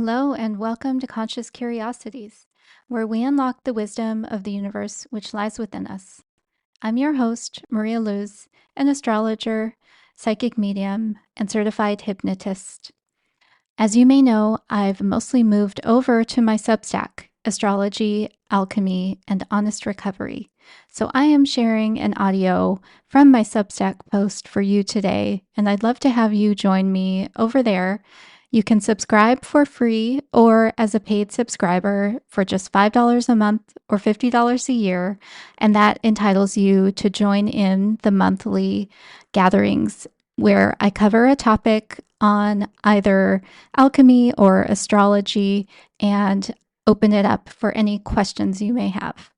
Hello, and welcome to Conscious Curiosities, where we unlock the wisdom of the universe which lies within us. I'm your host, Maria Luz, an astrologer, psychic medium, and certified hypnotist. As you may know, I've mostly moved over to my Substack, Astrology, Alchemy, and Honest Recovery. So I am sharing an audio from my Substack post for you today, and I'd love to have you join me over there. You can subscribe for free or as a paid subscriber for just $5 a month or $50 a year, and that entitles you to join in the monthly gatherings where I cover a topic on either alchemy or astrology and open it up for any questions you may have.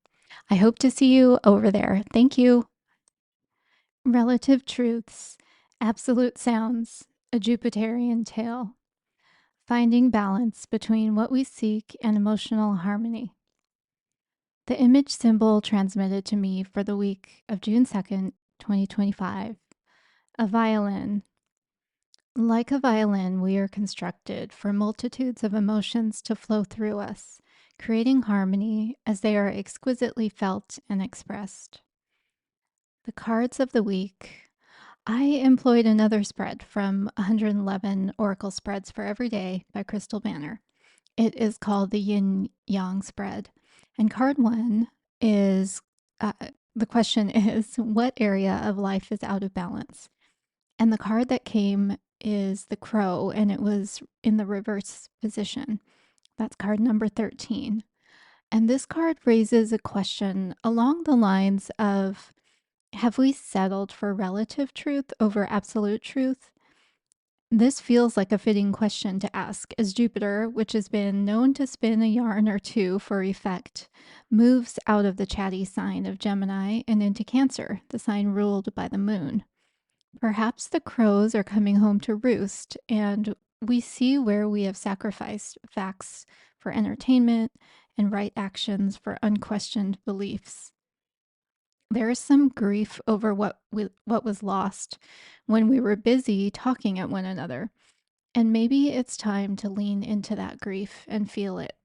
I hope to see you over there. Thank you. Relative Truths, Absolute Sounds, a Jupiterian Tale. Finding balance between what we seek and emotional harmony. The image symbol transmitted to me for the week of June 2nd, 2025. A violin. Like a violin, we are constructed for multitudes of emotions to flow through us, creating harmony as they are exquisitely felt and expressed. The cards of the week. I employed another spread from 111 Oracle Spreads for Every Day by Crystal Banner. It is called the Yin Yang spread. And card one is the question is, what area of life is out of balance? And the card that came is the crow, and it was in the reverse position. That's card number 13. And this card raises a question along the lines of, have we settled for relative truth over absolute truth? This feels like a fitting question to ask as Jupiter, which has been known to spin a yarn or two for effect, moves out of the chatty sign of Gemini and into Cancer, the sign ruled by the moon. Perhaps the crows are coming home to roost, and we see where we have sacrificed facts for entertainment and right actions for unquestioned beliefs. There is some grief over what was lost when we were busy talking at one another, and maybe it's time to lean into that grief and feel it.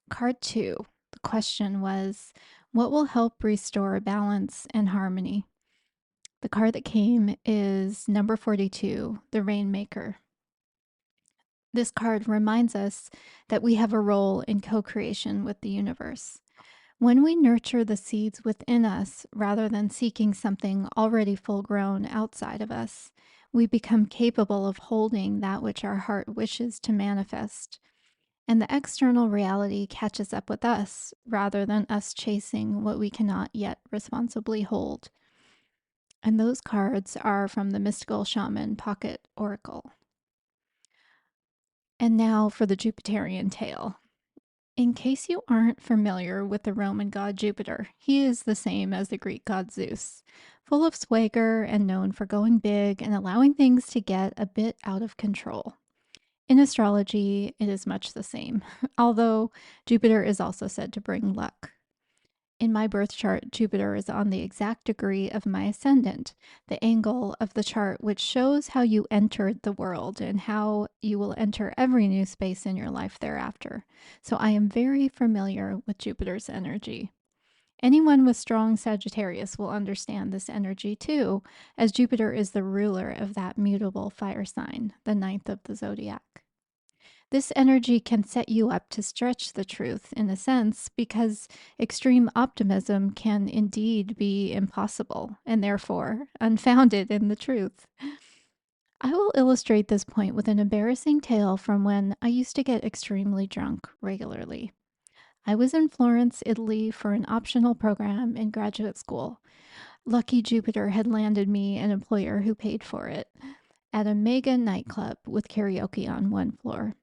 Card 2, the question was, what will help restore balance and harmony? The card that came is number 42, the Rainmaker. This card reminds us that we have a role in co-creation with the universe. When we nurture the seeds within us rather than seeking something already full grown outside of us, we become capable of holding that which our heart wishes to manifest. And the external reality catches up with us rather than us chasing what we cannot yet responsibly hold. And those cards are from the Mystical Shaman Pocket Oracle. And now for the Jupiterian tale. In case you aren't familiar with the Roman god Jupiter, he is the same as the Greek god Zeus, full of swagger and known for going big and allowing things to get a bit out of control. In astrology, it is much the same, although Jupiter is also said to bring luck. In my birth chart, Jupiter is on the exact degree of my ascendant, the angle of the chart which shows how you entered the world and how you will enter every new space in your life thereafter. So I am very familiar with Jupiter's energy. Anyone with strong Sagittarius will understand this energy too, as Jupiter is the ruler of that mutable fire sign, the ninth of the zodiac. This energy can set you up to stretch the truth in a sense because extreme optimism can indeed be impossible and therefore unfounded in the truth. I will illustrate this point with an embarrassing tale from when I used to get extremely drunk regularly. I was in Florence, Italy for an optional program in graduate school. Lucky Jupiter had landed me an employer who paid for it at a mega nightclub with karaoke on one floor.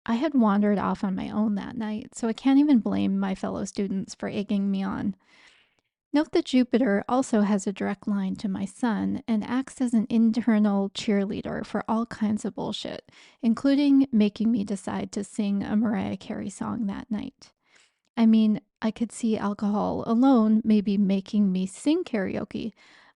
I had wandered off on my own that night, so I can't even blame my fellow students for egging me on. Note that Jupiter also has a direct line to my sun and acts as an internal cheerleader for all kinds of bullshit, including making me decide to sing a Mariah Carey song that night. I mean, I could see alcohol alone maybe making me sing karaoke,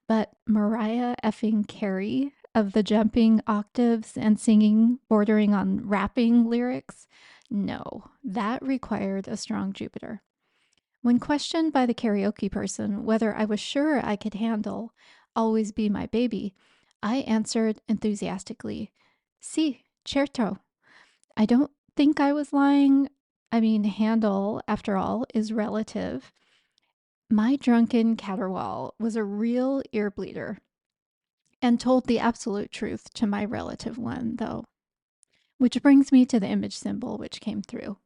but Mariah effing Carey of the jumping octaves and singing bordering on rapping lyrics? No, that required a strong Jupiter. When questioned by the karaoke person whether I was sure I could handle Always Be My Baby, I answered enthusiastically, Si, certo. I don't think I was lying. I mean, handle, after all, is relative. My drunken caterwaul was a real ear bleeder and told the absolute truth to my relative one, though. Which brings me to the image symbol which came through.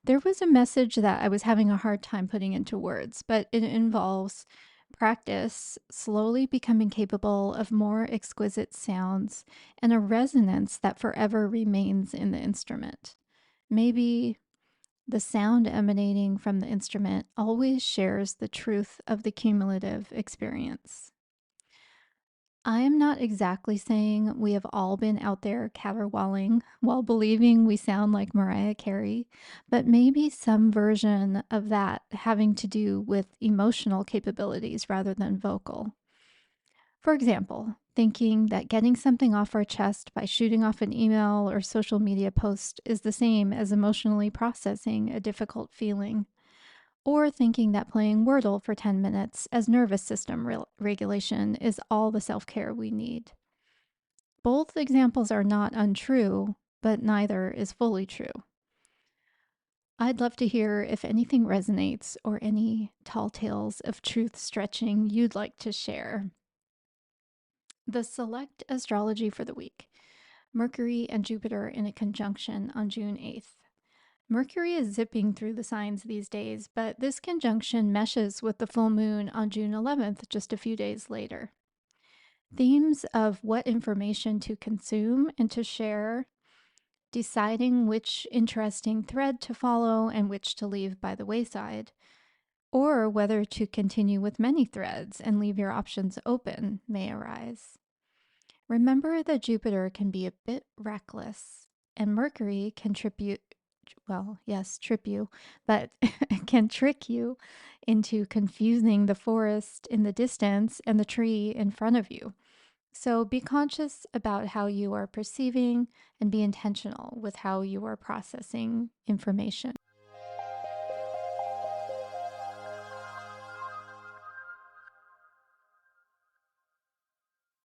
There was a message that I was having a hard time putting into words, but it involves practice, slowly becoming capable of more exquisite sounds, and a resonance that forever remains in the instrument. Maybe the sound emanating from the instrument always shares the truth of the cumulative experience. I am not exactly saying we have all been out there caterwauling while believing we sound like Mariah Carey, but maybe some version of that having to do with emotional capabilities rather than vocal. For example, thinking that getting something off our chest by shooting off an email or social media post is the same as emotionally processing a difficult feeling, or thinking that playing Wordle for 10 minutes as nervous system regulation is all the self care we need. Both examples are not untrue, but neither is fully true. I'd love to hear if anything resonates or any tall tales of truth stretching you'd like to share. The select astrology for the week: Mercury and Jupiter in a conjunction on June 8th. Mercury is zipping through the signs these days, but this conjunction meshes with the full moon on June 11th, just a few days later. Themes of what information to consume and to share, deciding which interesting thread to follow and which to leave by the wayside, or whether to continue with many threads and leave your options open, may arise. Remember that Jupiter can be a bit reckless, and Mercury can trip you, but can trick you into confusing the forest in the distance and the tree in front of you. So be conscious about how you are perceiving and be intentional with how you are processing information.